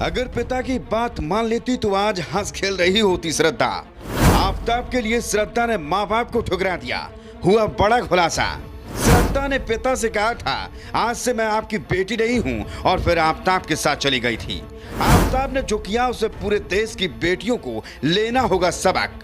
अगर पिता की बात मान लेती तो आज हंस खेल रही होती श्रद्धा। आफताब के लिए श्रद्धा ने माँ बाप को ठुकरा दिया। हुआ बड़ा खुलासा। श्रद्धा ने पिता से कहा था, आज से मैं आपकी बेटी नहीं हूँ, और फिर आफताब के साथ चली गई थी। आफताब ने जो किया उसे पूरे देश की बेटियों को लेना होगा सबक।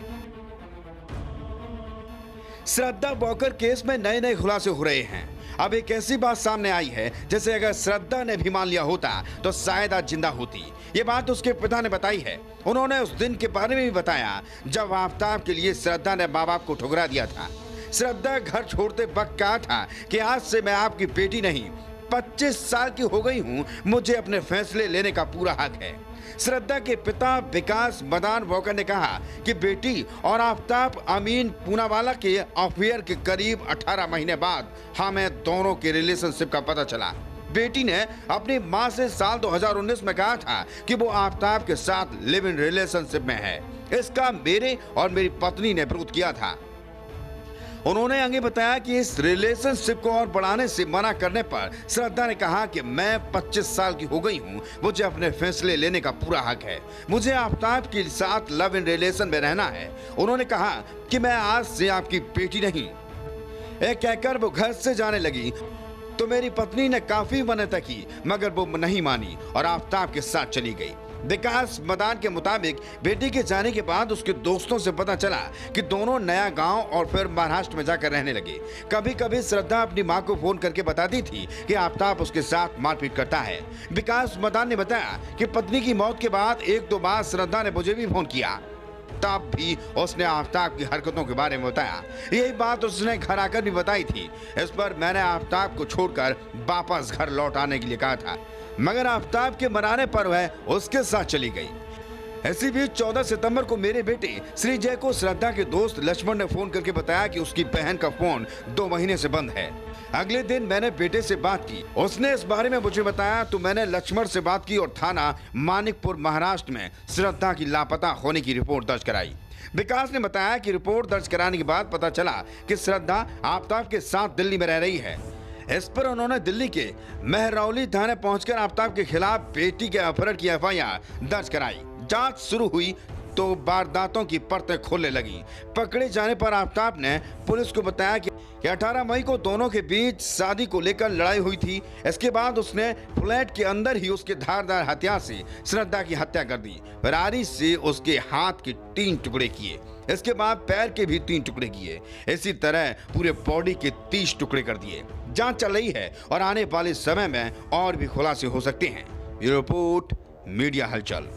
श्रद्धा बॉकर केस में नए नए खुलासे हो रहे हैं। अब एक ऐसी बात सामने आई है जैसे अगर श्रद्धा ने भी मान लिया होता तो शायद आज जिंदा होती। ये बात उसके पिता ने बताई है। उन्होंने उस दिन के बारे में भी बताया जब आफताब के लिए श्रद्धा ने माँ बाप को ठुकरा दिया था। श्रद्धा घर छोड़ते वक्त कहा था कि आज से मैं आपकी बेटी नहीं, 25 साल की हो गई हूँ, मुझे अपने फैसले लेने का पूरा हक है। श्रद्धा के पिता विकास मदान वॉकर ने कहा कि बेटी और आफताब अमीन पूनावाला के अफेयर के करीब 18 महीने बाद हमें दोनों के रिलेशनशिप का पता चला। बेटी ने अपनी मां से साल 2019 में कहा था कि वो आफताब के साथ लिव इन रिलेशनशिप में है। इसका मेरे और मेरी पत्नी ने विरोध किया था। उन्होंने आगे बताया कि इस रिलेशनशिप को और बढ़ाने से मना करने पर श्रद्धा ने कहा कि मैं 25 साल की हो गई हूं, मुझे अपने फैसले लेने का पूरा हक है, मुझे आफताब के साथ लव इन रिलेशन में रहना है। उन्होंने कहा कि मैं आज से आपकी बेटी नहीं। ये कहकर वो घर से जाने लगी तो मेरी पत्नी ने काफी मन्नतें की, मगर वो नहीं मानी और आफताब के साथ चली गई। विकास मदान के मुताबिक बेटी के जाने के बाद उसके दोस्तों से पता चला कि दोनों नया गांव और फिर महाराष्ट्र में जाकर रहने लगे। कभी कभी श्रद्धा अपनी मां को फोन करके बताती थी कि आफताब उसके साथ मारपीट करता है। विकास मदान ने बताया कि पत्नी की मौत के बाद 1-2 बार श्रद्धा ने मुझे भी फोन किया, तब भी उसने आफताब की हरकतों के बारे में बताया। यही बात उसने घर आकर भी बताई थी। इस पर मैंने आफताब को छोड़कर वापस घर लौट आने के लिए कहा था, मगर आफताब के मनाने पर वह उसके साथ चली गई। ऐसी भी 14 सितंबर को मेरे बेटे श्रीजय को श्रद्धा के दोस्त लक्ष्मण ने फोन करके बताया कि उसकी बहन का फोन 2 महीने से बंद है। अगले दिन मैंने बेटे से बात की, उसने इस बारे में मुझे बताया तो मैंने लक्ष्मण से बात की और थाना मानिकपुर महाराष्ट्र में श्रद्धा की लापता होने की रिपोर्ट दर्ज कराई। विकास ने बताया कि रिपोर्ट दर्ज कराने के बाद पता चला कि श्रद्धा आफताब के साथ दिल्ली में रह रही है। इस पर उन्होंने दिल्ली के मेहरौली थाने पहुंचकर आफताब के खिलाफ बेटी के अपहरण की FIR दर्ज कराई। जांच शुरू हुई तो वारदातों की परतें खोलने लगी। पकड़े जाने पर आफताब ने पुलिस को बताया कि 18 मई को दोनों के बीच शादी को लेकर लड़ाई हुई थी। इसके बाद उसने फ्लैट के अंदर ही उसके धारदार हथियार से श्रद्धा की हत्या कर दी। फरारी से उसके हाथ के 3 टुकड़े किए, इसके बाद पैर के भी 3 टुकड़े किए, इसी तरह पूरे बॉडी के 30 टुकड़े कर दिए। जांच चल रही है और आने वाले समय में और भी खुलासे हो सकते हैं। रिपोर्ट मीडिया हलचल।